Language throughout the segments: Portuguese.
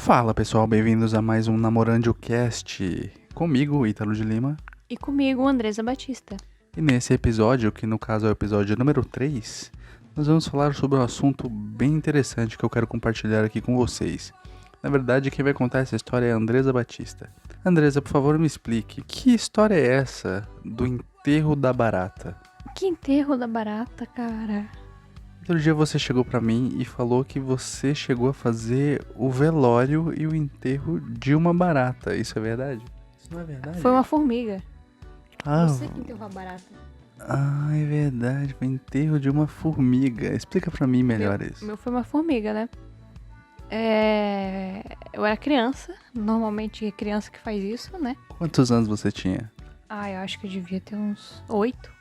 Fala pessoal, bem-vindos a mais um NamorandoCast. Comigo, Ítalo de Lima. E comigo, Andresa Batista. E nesse episódio, que no caso é o episódio número 3, nós vamos falar sobre um assunto bem interessante que eu quero compartilhar aqui com vocês. Na verdade, quem vai contar essa história é a Andresa Batista. Andresa, por favor, me explique, que história é essa do enterro da barata? Que enterro da barata, cara. Outro dia você chegou pra mim e falou que você chegou a fazer o velório e o enterro de uma barata. Isso é verdade? Isso não é verdade? Foi uma formiga. Ah, Você que enterrou a barata. é verdade. Foi o enterro de uma formiga. Explica pra mim melhor isso. O meu foi uma formiga, né? Eu era criança. Normalmente é criança que faz isso, né? Quantos anos você tinha? Eu acho que eu devia ter uns 8.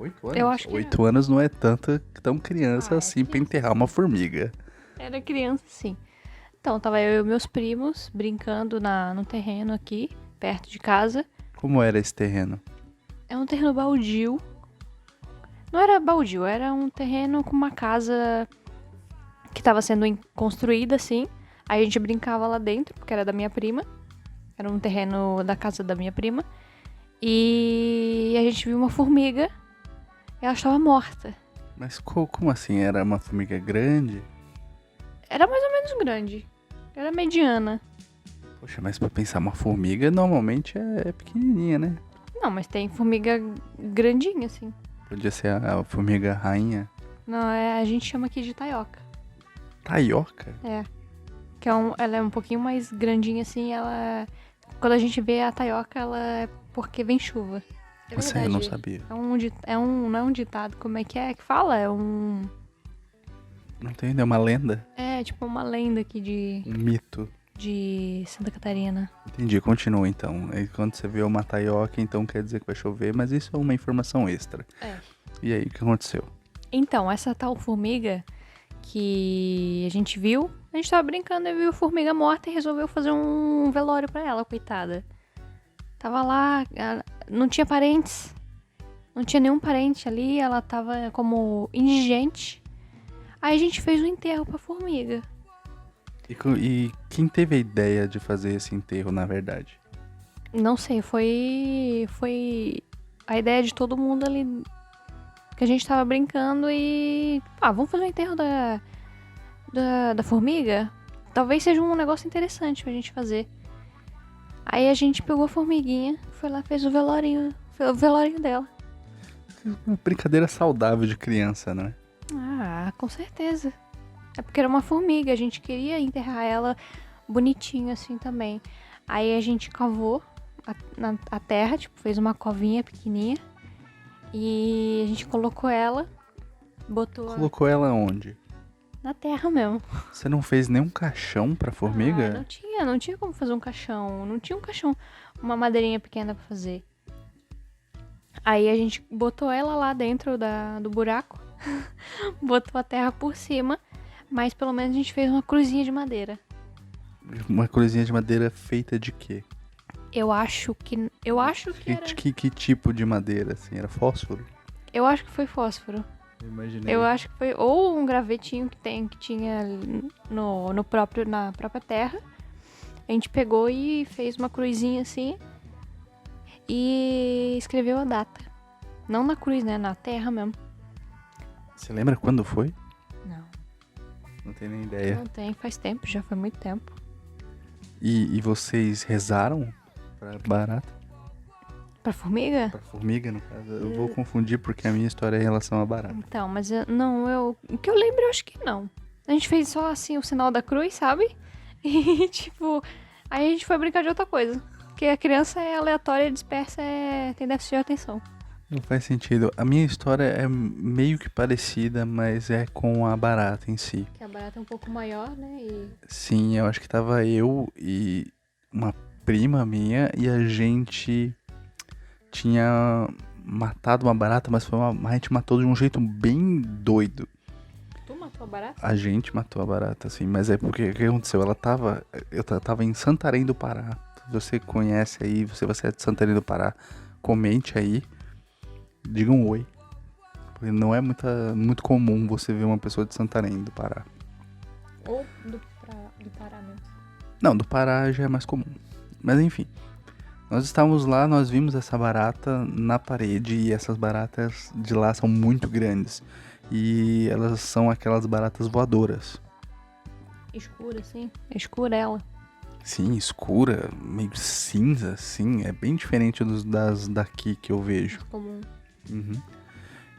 8 anos? Eu acho que 8 anos não é tão criança assim pra enterrar uma formiga. Era criança, sim. Então, tava eu e meus primos brincando no terreno aqui, perto de casa. Como era esse terreno? É um terreno baldio. Não era baldio, era um terreno com uma casa que estava sendo construída, assim. Aí a gente brincava lá dentro, porque era da minha prima. Era um terreno da casa da minha prima. E a gente viu uma formiga e ela estava morta. Mas como assim? Era uma formiga grande? Era mais ou menos grande. Era mediana. Poxa, mas pra pensar, uma formiga normalmente é pequenininha, né? Não, mas tem formiga grandinha, assim. Podia ser a formiga rainha. Não, a gente chama aqui de taioca. Taioca? É. Ela é um pouquinho mais grandinha, assim. Quando a gente vê a taioca, ela é porque vem chuva. É Você verdade. não sabia. Não é um ditado, como é que fala? Não tem, é uma lenda? É tipo uma lenda aqui Um mito. de Santa Catarina. Entendi, continua então. Aí quando você vê uma taioca, então quer dizer que vai chover, mas isso é uma informação extra. É. E aí, o que aconteceu? Então, essa tal formiga que a gente viu, a gente tava brincando e viu a formiga morta e resolveu fazer um velório pra ela, coitada. Tava lá, não tinha parentes, não tinha nenhum parente ali, ela tava como indigente. Aí a gente fez um enterro pra formiga. E quem teve a ideia de fazer esse enterro, na verdade? Não sei, foi a ideia de todo mundo ali que a gente tava brincando e... vamos fazer o enterro da formiga? Talvez seja um negócio interessante pra gente fazer. Aí a gente pegou a formiguinha, foi lá, fez o velório dela. Uma brincadeira saudável de criança, né? Com certeza. É porque era uma formiga, a gente queria enterrar ela bonitinho assim também. Aí a gente cavou a terra, tipo, fez uma covinha pequenininha. E a gente colocou ela, Colocou ela onde? na terra mesmo. Você não fez nenhum caixão pra formiga? Não tinha como fazer um caixão. Não tinha um caixão, uma madeirinha pequena pra fazer. Aí a gente botou ela lá dentro do buraco, botou a terra por cima, mas pelo menos a gente fez uma cruzinha de madeira. Uma cruzinha de madeira feita de quê? Eu acho que era... Que tipo de madeira, assim? Era fósforo? Eu acho que foi fósforo. Eu imaginei. Eu acho que foi ou um gravetinho que tinha na própria terra. A gente pegou e fez uma cruzinha assim e escreveu a data. Não na cruz, né? Na terra mesmo. Você lembra quando foi? Não. Não tenho nem ideia. Não tem, faz tempo, já foi muito tempo. E vocês rezaram pra barata? Pra formiga? Pra formiga, no caso? Eu vou confundir porque a minha história é em relação à barata. Então, mas o que eu lembro, eu acho que não. A gente fez só assim o sinal da cruz, sabe? E tipo, aí a gente foi brincar de outra coisa. Porque a criança é aleatória, dispersa, tem déficit de atenção. Não faz sentido. A minha história é meio que parecida, mas é com a barata em si. Que a barata é um pouco maior, né? Sim, eu acho que tava eu e uma prima minha e a gente tinha matado uma barata, mas a gente matou de um jeito bem doido. Tu matou a barata? A gente matou a barata, assim, mas é porque o que aconteceu? Eu tava em Santarém do Pará. Se você conhece aí, você é de Santarém do Pará, comente aí, diga um oi. Porque não é muito comum você ver uma pessoa de Santarém do Pará. Ou do do Pará mesmo. Não, do Pará já é mais comum. Mas enfim, nós estávamos lá, nós vimos essa barata na parede e essas baratas de lá são muito grandes. E elas são aquelas baratas voadoras. Escura, assim. É escura ela. Sim, escura, meio cinza, assim. É bem diferente das daqui que eu vejo. Comum. Uhum.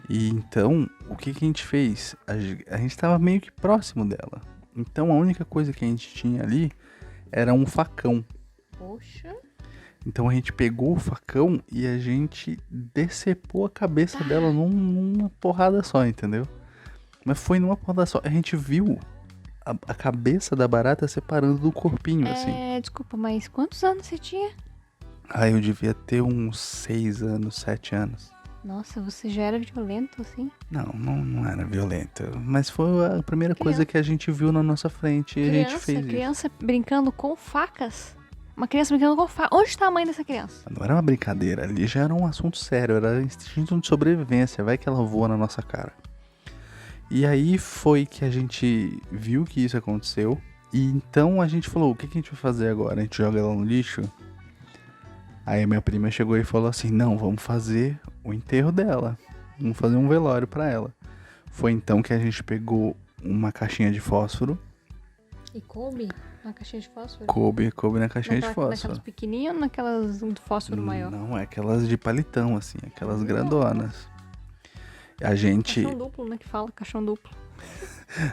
E então, o que a gente fez? A gente estava meio que próximo dela. Então a única coisa que a gente tinha ali era um facão. Poxa. Então a gente pegou o facão e a gente decepou a cabeça dela numa porrada só, entendeu? Mas foi numa porrada só. A gente viu a cabeça da barata separando do corpinho, assim. Desculpa, mas quantos anos você tinha? Aí eu devia ter uns 6 anos, 7 anos. Nossa, você já era violento, assim? Não era violento. Mas foi a primeira coisa que a gente viu na nossa frente e a gente fez isso. Criança brincando com facas? Uma criança brincando com facas. Onde está a mãe dessa criança? Não era uma brincadeira, ali já era um assunto sério, era instinto de sobrevivência, vai que ela voa na nossa cara. E aí foi que a gente viu que isso aconteceu, e então a gente falou, o que a gente vai fazer agora? A gente joga ela no lixo? Aí a minha prima chegou e falou assim, não, vamos fazer o enterro dela, vamos fazer um velório pra ela. Foi então que a gente pegou uma caixinha de fósforo. E coube na caixinha de fósforo? Coube na caixinha de fósforo. Naquelas pequenininhas ou naquelas do fósforo maior? Não, é aquelas de palitão, assim, aquelas grandonas. A gente... Caixão duplo, né, que fala, caixão duplo.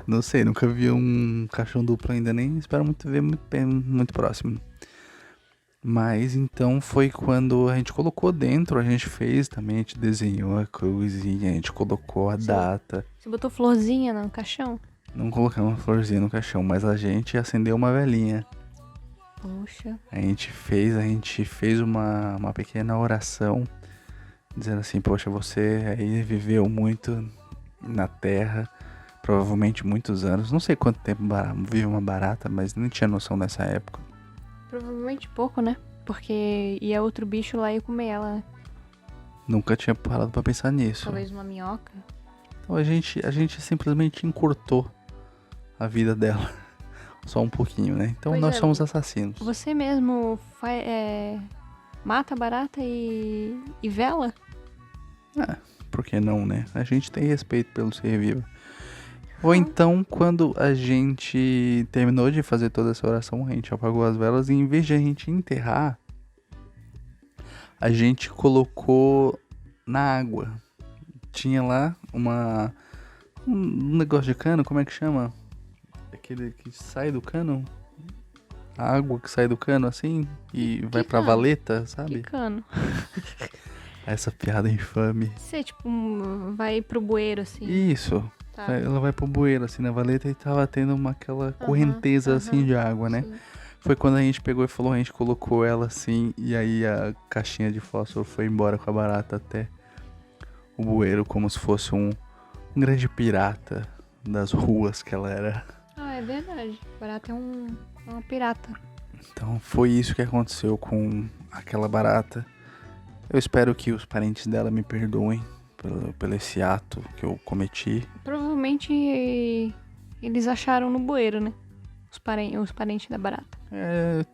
Não sei, nunca vi um caixão duplo ainda, nem espero muito ver muito próximo. Mas então foi quando a gente colocou dentro, a gente fez também, a gente desenhou a cruzinha, a gente colocou a data. Você botou florzinha no caixão? Não colocamos uma florzinha no caixão, mas a gente acendeu uma velinha. Poxa. A gente fez uma pequena oração, dizendo assim, poxa, você aí viveu muito na Terra, provavelmente muitos anos. Não sei quanto tempo vive uma barata, mas nem tinha noção nessa época. Provavelmente pouco, né? Porque ia outro bicho lá e comer ela, né? Nunca tinha parado pra pensar nisso. Talvez uma minhoca. Então a gente simplesmente encurtou a vida dela. Só um pouquinho, né? Então Pois nós é, somos assassinos. Você mesmo mata a barata e vela? Por que não, né? A gente tem respeito pelo ser vivo. Ou então, quando a gente terminou de fazer toda essa oração, a gente apagou as velas e em vez de a gente enterrar, a gente colocou na água. Tinha lá um negócio de cano, como é que chama? Aquele que sai do cano? A água que sai do cano assim e vai pra cano? valeta, sabe? Que cano. Essa piada infame. Você, tipo, vai pro bueiro, assim. Isso. Tá. Ela vai pro bueiro assim na valeta e tava tendo aquela correnteza assim de água, né? Sim. Foi quando a gente pegou e falou, a gente colocou ela assim e aí a caixinha de fósforo foi embora com a barata até o bueiro, como se fosse um grande pirata das ruas que ela era. Ah, é verdade. Barata é uma pirata. Então foi isso que aconteceu com aquela barata. Eu espero que os parentes dela me perdoem pelo esse ato que eu cometi. Provavelmente eles acharam no bueiro, né? Os parentes da barata.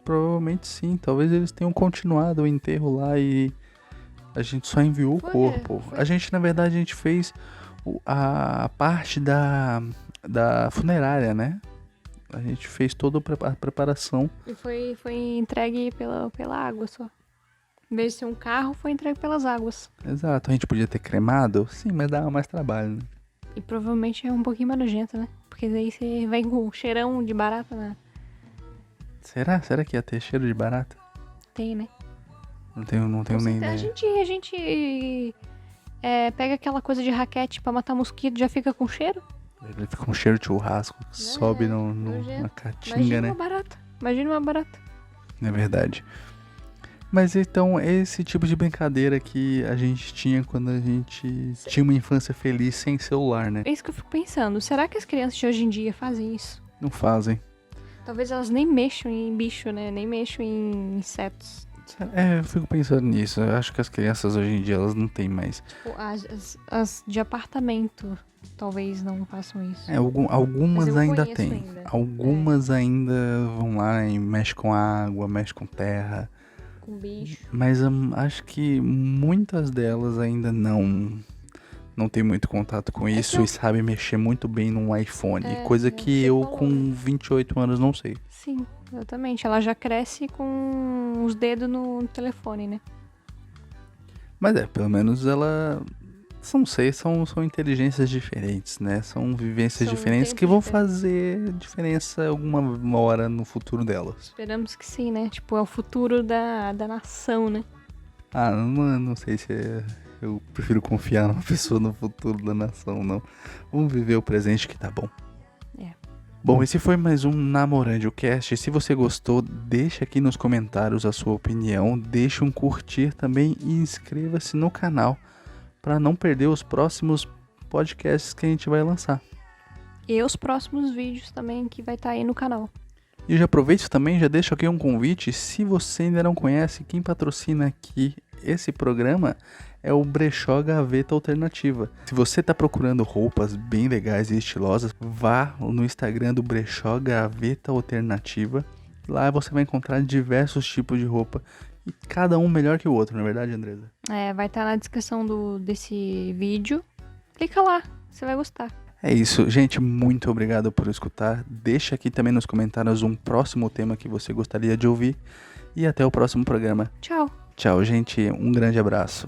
Provavelmente sim. Talvez eles tenham continuado o enterro lá e a gente só enviou o corpo. A gente, na verdade, a gente fez a parte da funerária, né? A gente fez toda a preparação. E foi entregue pela água só. Em vez de ser um carro, foi entregue pelas águas. Exato. A gente podia ter cremado? Sim, mas dava mais trabalho, né? E provavelmente é um pouquinho mais nojento, né? Porque daí você vem com um cheirão de barata, né? Será? Será que ia ter cheiro de barata? Tem, né? Não tenho nem ideia. A gente pega aquela coisa de raquete pra matar mosquito, já fica com cheiro? Ele fica com um cheiro de churrasco que sobe na caatinga, né? Imagina uma barata. É verdade. Mas então, esse tipo de brincadeira que a gente tinha quando a gente tinha uma infância feliz sem celular, né? É isso que eu fico pensando. Será que as crianças de hoje em dia fazem isso? Não fazem. Talvez elas nem mexam em bicho, né? Nem mexam em insetos. Eu fico pensando nisso. Eu acho que as crianças hoje em dia, elas não têm mais. Tipo, as de apartamento talvez não façam isso. Mas Algumas eu ainda conheço têm. ainda. Algumas ainda vão lá e mexem com água, mexem com terra. Com bicho. Mas acho que muitas delas ainda não tem muito contato com isso e sabem mexer muito bem num iPhone. Coisa que eu com 28 anos não sei. Sim, exatamente. Ela já cresce com os dedos no telefone, né? Mas pelo menos ela... Não sei, são inteligências diferentes, né? São vivências São diferentes que tempos vão diferentes. fazer diferença alguma hora no futuro delas. Esperamos que sim, né? Tipo, é o futuro da nação, né? Não sei se eu prefiro confiar numa pessoa no futuro da nação, não. Vamos viver o presente que tá bom. Bom, esse foi mais um NamorandoCast. Se você gostou, deixa aqui nos comentários a sua opinião, deixa um curtir também e inscreva-se no canal para não perder os próximos podcasts que a gente vai lançar. E os próximos vídeos também que vai estar aí no canal. E já aproveito também, já deixo aqui um convite, se você ainda não conhece, quem patrocina aqui esse programa é o Brechó Gaveta Alternativa. Se você está procurando roupas bem legais e estilosas, vá no Instagram do Brechó Gaveta Alternativa. Lá você vai encontrar diversos tipos de roupa e cada um melhor que o outro, não é verdade, Andresa? Vai estar na descrição desse vídeo. Clica lá, você vai gostar. É isso, gente, muito obrigado por escutar. Deixa aqui também nos comentários um próximo tema que você gostaria de ouvir. E até o próximo programa. Tchau. Tchau, gente, um grande abraço.